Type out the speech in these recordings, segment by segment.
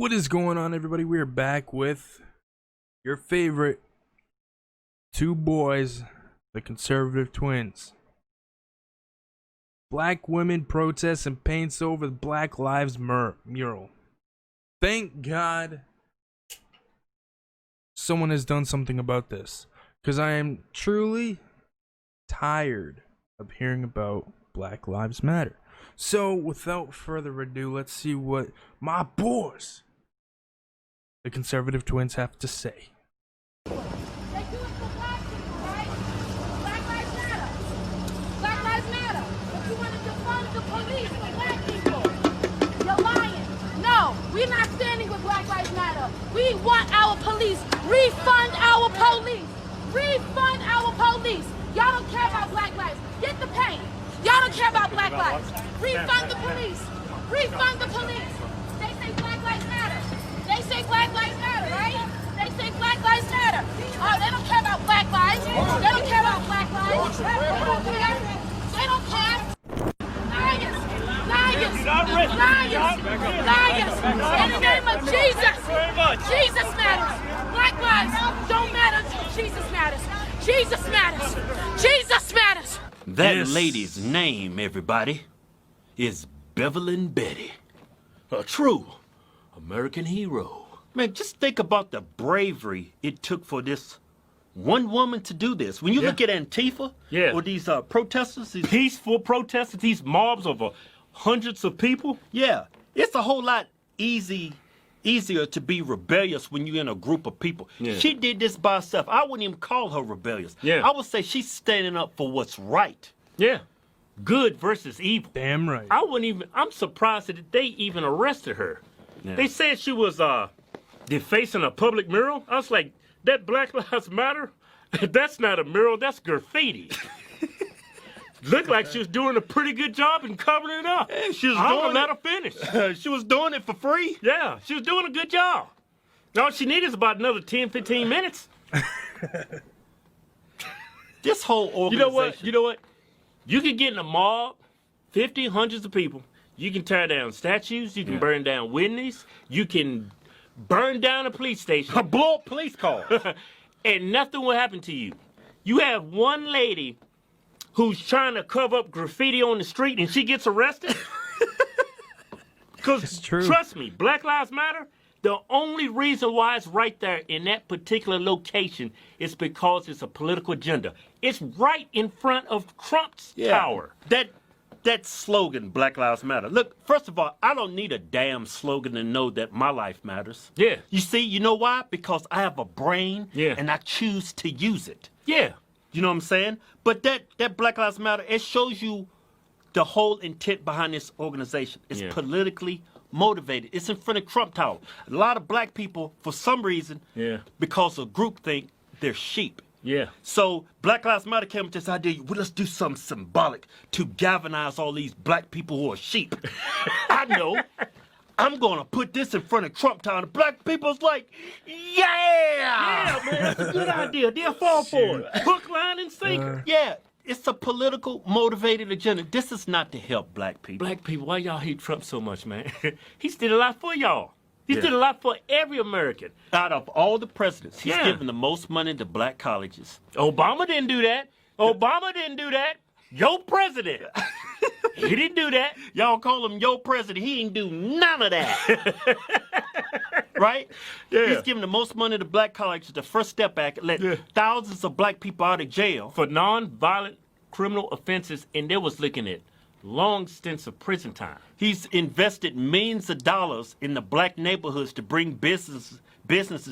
What is going on, everybody? We are back with your favorite two boys, the conservative twins. Black women protest and paints over the Black Lives mural. Thank God someone has done something about this, because I am truly tired of hearing about Black Lives Matter. So, without further ado, let's see what my boys, the conservative twins, have to say. They do it for black people, right? Black Lives Matter. Black Lives Matter. But you want to defund the police for black people. You're lying. No, we're not standing with Black Lives Matter. We want our police. Refund our police. Refund our police. Y'all don't care about black lives. Get the pain. Y'all don't care about black lives. Refund the police. Refund the police. They say Black Lives Matter. They say Black Lives Matter, right? They say Black Lives Matter. Oh, they don't care about black lives. They don't care about black lives. They don't care. They don't care. Liars. Liars. Liars. Liars. In the name of Jesus. Jesus matters. Black lives don't matter until Jesus matters. Jesus matters. Jesus matters. That lady's name, everybody, is Beverly Betty. A true American hero. Man, just think about the bravery it took for this one woman to do this. When you look at Antifa or these protesters, these peaceful protesters, these mobs of hundreds of people. Yeah, it's a whole lot easier to be rebellious when you're in a group of people. Yeah. She did this by herself. I wouldn't even call her rebellious. Yeah. I would say she's standing up for what's right. Yeah. Good versus evil. Damn right. I'm surprised that they even arrested her. Yeah. They said she was defacing a public mural. I was like, that Black Lives Matter? That's not a mural, that's graffiti. Looked like she was doing a pretty good job in covering it up. Yeah, she was I'm doing gonna let her finish. She was doing it for free? Yeah, she was doing a good job. All she needed is about another 10, 15 minutes. This whole organization. You know what? You can get in a mob, 50, hundreds of people. You can tear down statues. You can burn down Whitney's. You can burn down a police station. Blow up police cars. And nothing will happen to you. You have one lady who's trying to cover up graffiti on the street and she gets arrested. Because trust me, Black Lives Matter, the only reason why it's right there in that particular location is because it's a political agenda. It's right in front of Trump's tower. That slogan, Black Lives Matter. Look, first of all, I don't need a damn slogan to know that my life matters. Yeah. You see, you know why? Because I have a brain Yeah. and I choose to use it. Yeah. You know what I'm saying? But that Black Lives Matter, it shows you the whole intent behind this organization. It's politically motivated. It's in front of Trump Tower. A lot of black people, for some reason, because of groupthink, they're sheep. Yeah. So Black Lives Matter came with this idea, well, let's do something symbolic to galvanize all these black people who are sheep. I know. I'm going to put this in front of Trump Town. The black people's like, Yeah, man, that's a good idea. They'll fall for it. Hook, line, and sinker. Yeah, it's a political motivated agenda. This is not to help black people. Black people, why y'all hate Trump so much, man? He's did a lot for y'all. He's did a lot for every American. Out of all the presidents, he's given the most money to black colleges. Obama didn't do that. Obama didn't do that. Your president. He didn't do that. Y'all call him your president. He ain't do none of that. Right? Yeah. He's giving the most money to black colleges. The First Step Act let thousands of black people out of jail. For non-violent criminal offenses, and they was looking at long stints of prison time. He's invested millions of dollars in the black neighborhoods to bring businesses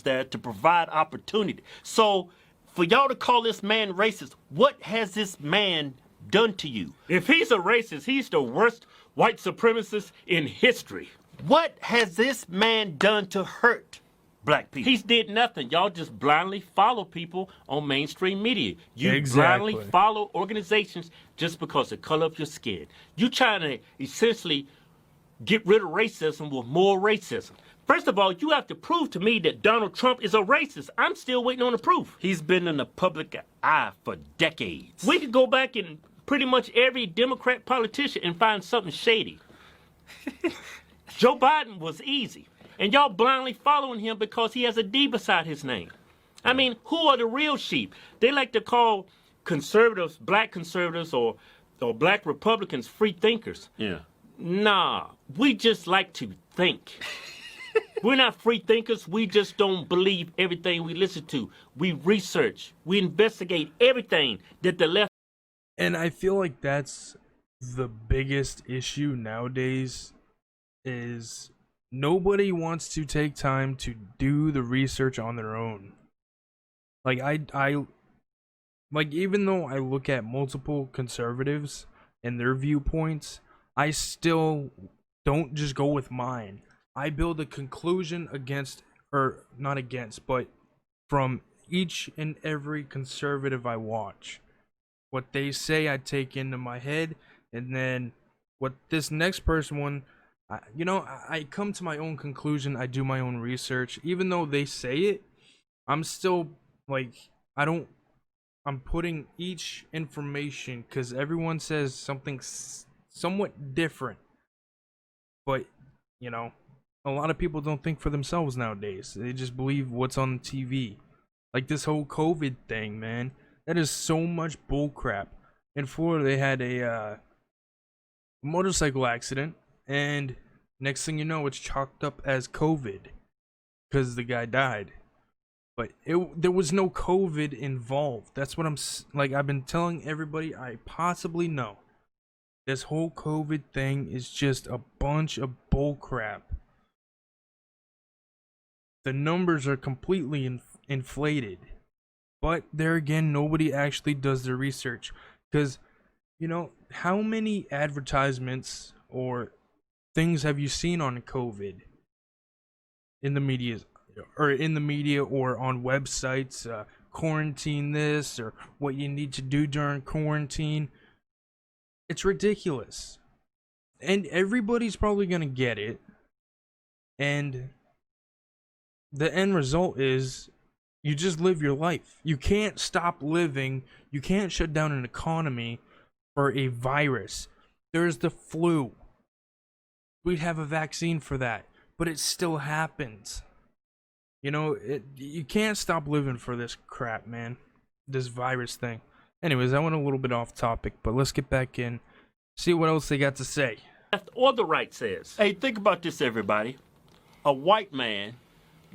there to provide opportunity. So for y'all to call this man racist, what has this man done to you? If he's a racist, he's the worst white supremacist in history. What has this man done to hurt black people? He's did nothing. Y'all just blindly follow people on mainstream media. You Exactly. blindly follow organizations just because of the color of your skin. You trying to essentially get rid of racism with more racism. First of all, you have to prove to me that Donald Trump is a racist. I'm still waiting on the proof. He's been in the public eye for decades. We could go back in pretty much every Democrat politician and find something shady. Joe Biden was easy. And y'all blindly following him because he has a D beside his name. I mean, who are the real sheep? They like to call conservatives, black conservatives, or black Republicans free thinkers. Yeah. Nah, we just like to think. We're not free thinkers. We just don't believe everything we listen to. We research. We investigate everything that the left. And I feel like that's the biggest issue nowadays is nobody wants to take time to do the research on their own. Like I like, even though I look at multiple conservatives and their viewpoints, I still don't just go with mine. I build a conclusion not against, but from each and every conservative I watch. What they say I take into my head, and then what this next person I come to my own conclusion. I do my own research. Even though they say it, I'm still like, I'm putting each information, because everyone says something somewhat different. But, a lot of people don't think for themselves nowadays. They just believe what's on TV. Like this whole COVID thing, man. That is so much bullcrap. In Florida, they had a motorcycle accident, and next thing you know, it's chalked up as COVID because the guy died. But there was no COVID involved. That's what I've been telling everybody I possibly know. This whole COVID thing is just a bunch of bullcrap. The numbers are completely inflated. But there again, nobody actually does their research. Because, how many advertisements or things have you seen on COVID in the media or on websites? Quarantine this, or what you need to do during quarantine. It's ridiculous. And everybody's probably going to get it. And the end result is you just live your life. You can't stop living. You can't shut down an economy for a virus. There's the flu. We'd have a vaccine for that, but it still happens. You can't stop living for this crap, man. This virus thing. Anyways, I went a little bit off topic, but let's get back in. See what else they got to say. Left or the right says. Hey, think about this, everybody. A white man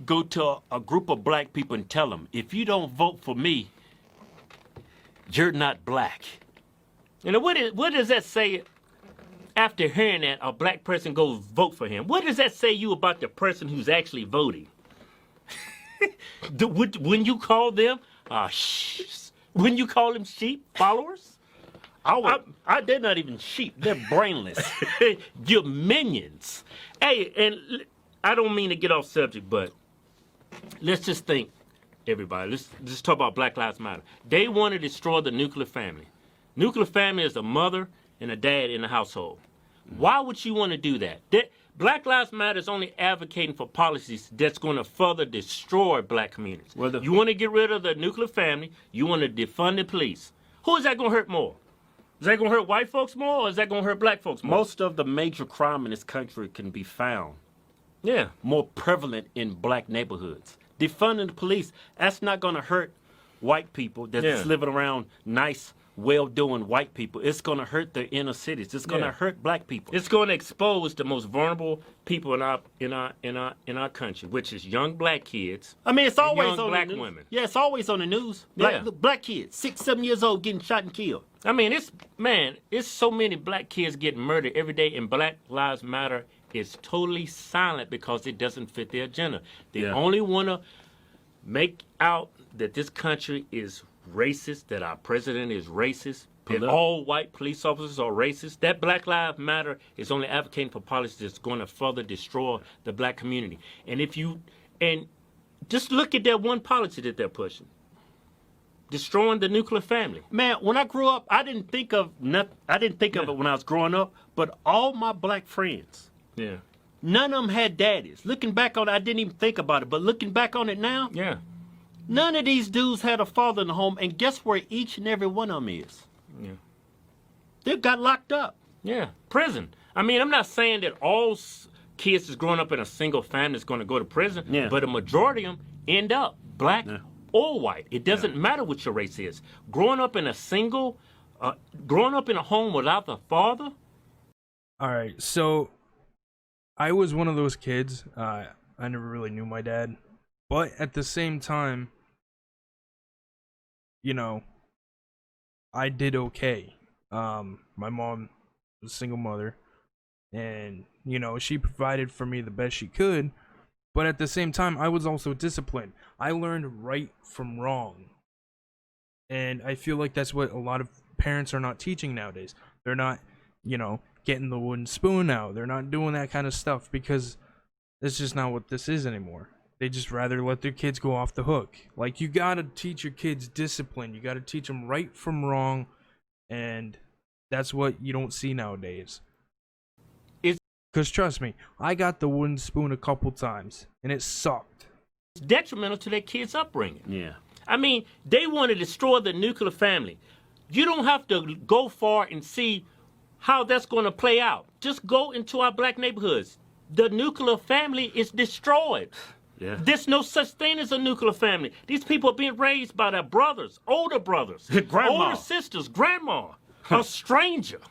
go to a group of black people and tell them, if you don't vote for me, you're not black. What does that say after hearing that a black person goes vote for him? What does that say you about the person who's actually voting? When you call them, when you call them sheep followers? They're not even sheep. They're brainless. You're minions. Hey, and I don't mean to get off subject, but let's just think, everybody. Let's just talk about Black Lives Matter. They want to destroy the nuclear family. Nuclear family is a mother and a dad in the household. Why would you want to do that? Black Lives Matter is only advocating for policies that's going to further destroy black communities. You want to get rid of the nuclear family. You want to defund the police. Who is that going to hurt more? Is that going to hurt white folks more, or is that going to hurt black folks more? Most of the major crime in this country can be found. Yeah. More prevalent in black neighborhoods. Defunding the police, that's not going to hurt white people that's living around nice, well-doing white people. It's going to hurt the inner cities. It's going to hurt black people. It's going to expose the most vulnerable people in our country, which is young black kids. I mean, it's always young on black the news. women. Yeah, it's always on the news. Black kids, 6, 7 years old, getting shot and killed. I mean, it's so many black kids getting murdered every day, and Black Lives Matter is totally silent because it doesn't fit their agenda. They only want to make out that this country is racist, that our president is racist, that all white police officers are racist. That Black Lives Matter is only advocating for policies that's going to further destroy the black community. And just look at that one policy that they're pushing. Destroying the nuclear family. Man, when I grew up, I didn't think of it when I was growing up, but all my black friends, none of them had daddies. Looking back on it, I didn't even think about it, but looking back on it now, none of these dudes had a father in the home, and guess where each and every one of them is? Yeah. They got locked up. Yeah, prison. I mean, I'm not saying that all kids that's growing up in a single family that's going to go to prison. Yeah. But a majority of them end up black or white. It doesn't matter what your race is. Growing up in a home without a father. All right, so I was one of those kids. I never really knew my dad, but at the same time, you know, I did okay. My mom was a single mother, and you know, she provided for me the best she could. But at the same time, I was also disciplined. I learned right from wrong, and I feel like that's what a lot of parents are not teaching nowadays. They're not, you know, getting the wooden spoon out. They're not doing that kind of stuff because it's just not what this is anymore. They just rather let their kids go off the hook. Like, you gotta teach your kids discipline. You gotta teach them right from wrong, and that's what you don't see nowadays. Because trust me, I got the wooden spoon a couple times, and it sucked. It's detrimental to their kids' upbringing. Yeah. I mean, they want to destroy the nuclear family. You don't have to go far and see how that's going to play out. Just go into our black neighborhoods. The nuclear family is destroyed. Yeah. There's no such thing as a nuclear family. These people are being raised by their brothers, older sisters, grandma, a stranger.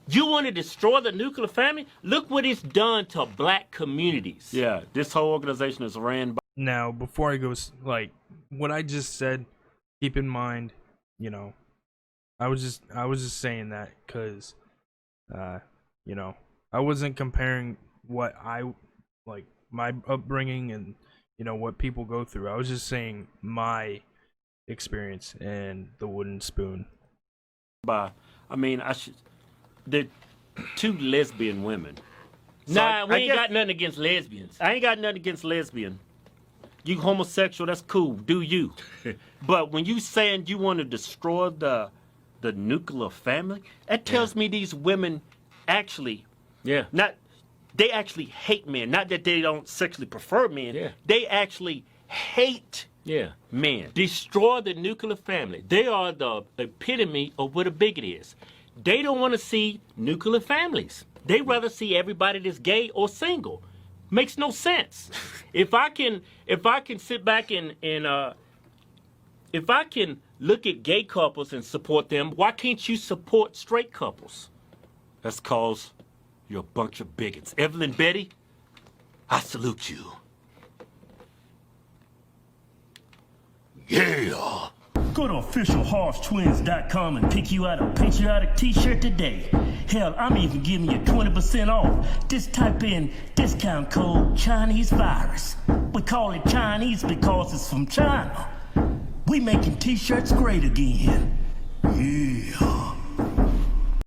You want to destroy the nuclear family? Look what it's done to black communities. Yeah, this whole organization is ran by... Now, before I go, like, what I just said, keep in mind, you know, I was just saying that because, you know, I wasn't comparing what like, my upbringing and, you know, what people go through. I was just saying my experience and the wooden spoon. They're two lesbian women. So we ain't got nothing against lesbians. I ain't got nothing against lesbian. You homosexual, that's cool. Do you? But when you saying you want to destroy the nuclear family, that tells me these women actually, they actually hate men. Not that they don't sexually prefer men. Yeah. They actually hate men. Destroy the nuclear family. They are the epitome of what a bigot is. They don't want to see nuclear families. They rather see everybody that's gay or single. Makes no sense. If I can sit back and if I can look at gay couples and support them, why can't you support straight couples? That's cause you're a bunch of bigots. Evelyn Betty, I salute you. Yeah. Go to officialhorsetwins.com and pick you out a patriotic t-shirt today. Hell, I'm even giving you 20% off. Just type in discount code Chinese virus. We call it Chinese because it's from China. We making t-shirts great again.